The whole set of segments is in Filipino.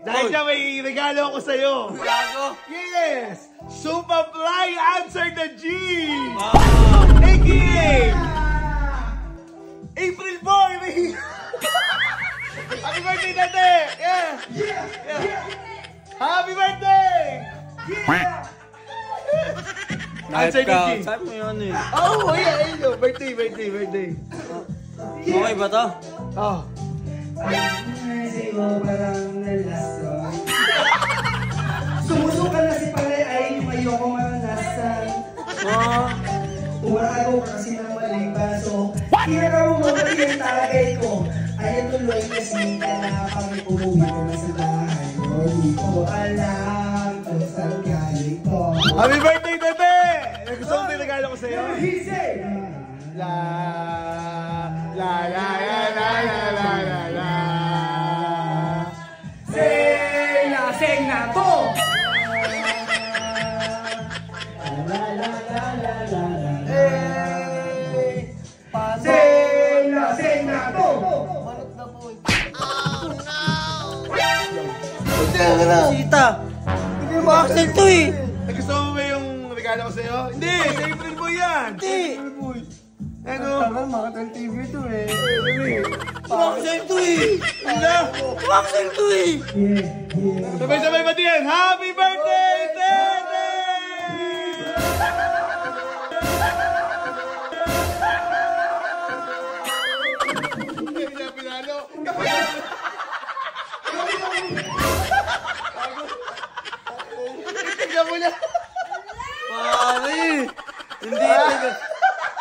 Dahil siya may regalo ako sa'yo. Gago. Yes! Superfly Answer the G! A.K.A. April Boy! Happy birthday, Tate! Yeah! Happy birthday! Yeah! Answer the G. Sabi mo yun eh. Oh, yeah, birthday. Okay ba to? Oh. Sumusuka na si Palay ay yung ayoko maranasan. Umarago ka kasi ng maling baso. Hinaraw mo ba yung tagay ko? Ay tuloy kasi ka na kami umuwi ko na sa bahay. Hindi ko alam kung saan galing ko. Happy birthday, Tete! Gusto mo yung regalo ko sa'yo? La la la la la la la la. Sing na to! Sing na to! Sita! Hindi mo accent to eh! Gusto mo ba yung regalo ko sa'yo? Hindi! Sa April Boy yan! Hindi! Ano? Makatan TV to eh. Accent to eh! Accent to eh! Sabay-sabay ba din? Happy birthday, Tete! Hindi niya pinalo. Tignan mo na. Pare! Hindi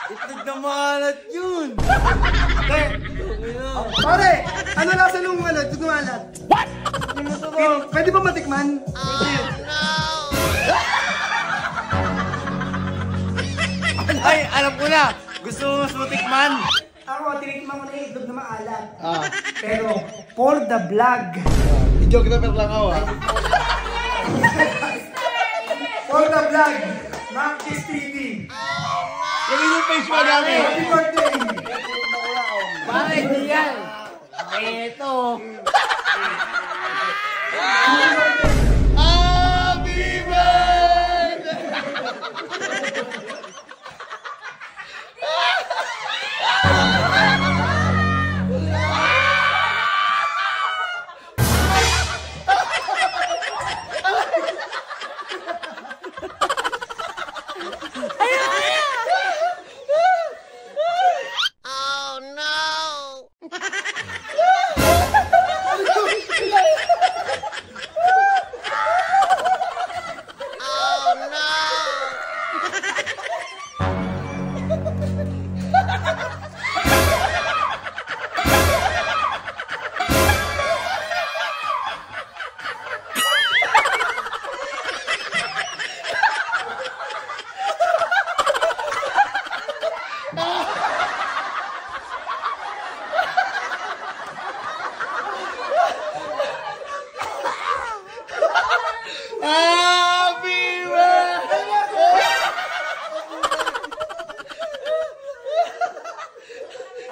itlog na maalat yun! Pare! Ano nasa nung alat? Tumalat? What? Pwede ba matikman? Ay! Alam ko na! Gusto mo mas matikman? Ako, tinikman ko na yung itlog na maalat. Pero, for the vlog. I-geographer lang ako For the vlog. Mackies TV. Gawin yung page mo namin. Happy birthday! Pare, hindi yan! Ito! Happy birthday!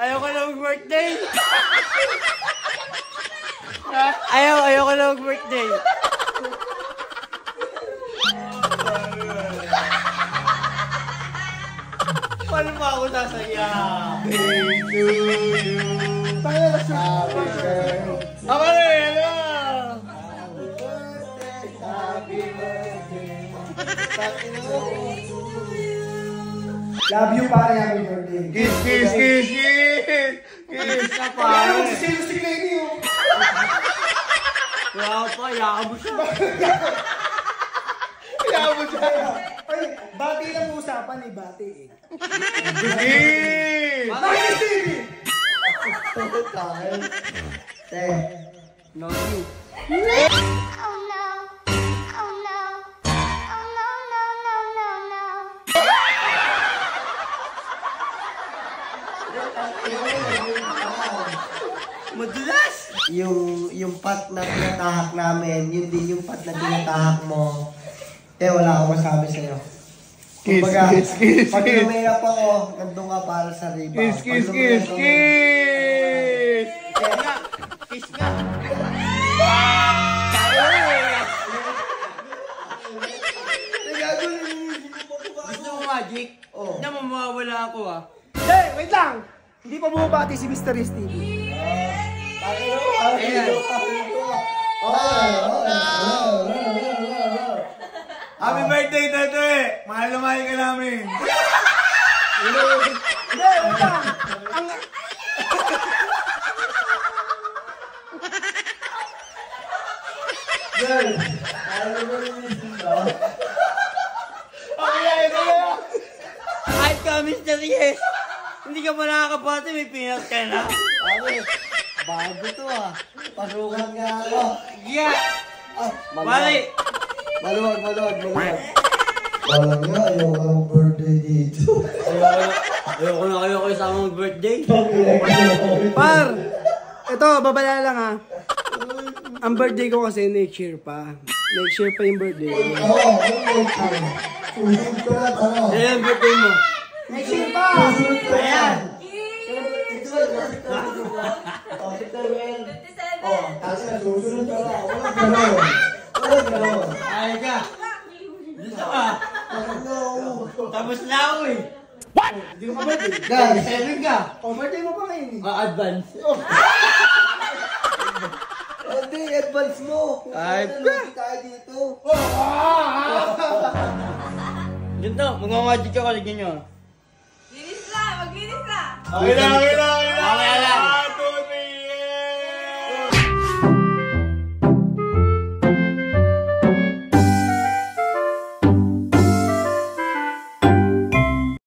Ayoko na mag-birthday! Ayoko na mag-birthday! Paano ba ako sasaya? Ako na yan! Love you, pare. Happy birthday. Kiss, kiss, kiss, kiss! Kiss na Paano magsisilo si Clenny, oh? Wala pa, yakabo siya. Kaya mo siya! Ay, bati lang usapan eh, bati eh. Kiss! Mackies TV! Love you. Oh no. Oh no. Oh no, no, no, no, no. Madulas! Yung pat na tinatahak namin, yun din yung pat na tinatahak mo. Wala akong masabi sa'yo. Kumbaga, pag lumihap ako, nandun ka para sa rebound. Kiss, kiss, kiss, kiss! Kiss nga! ako ah. Hindi, wait lang! Hindi pa bumabati si Mr. Risty. Happy birthday, Tete! Mahal na mahal ka namin. Hindi, wait lang! Ang... Girl, ano ba yung dito? Kahit ka, Mr. Yes! Hindi ka pa nakakabati, may pinas ka na. Pare, bago to ah. Pasukan nga ako. Yeah! Ah, Pare! Maluwag. Walang nga, ayoko ng birthday dito. Ayoko na kayo isama mag-birthday. Par! Ito, babala lang ha. Ang birthday ko kasi next year pa. Next year pa yung birthday ko. Oo, susunod ko na ako. Kaya yung birthday mo. Next year pa! Ayan! Susunod ka na. Walang gano'n. Ay ka! Dito ka! Tapos na ako eh! Hindi ko pa birthday. Guys, 7 ka! Oh, birthday mo pa ngayon eh. Ma-advance. hindi, advance mo. Ay, Lugi tayo dito. Ganito, mag-magic ako, lagyan nyo. Linis na! Maglinis na! Okay na!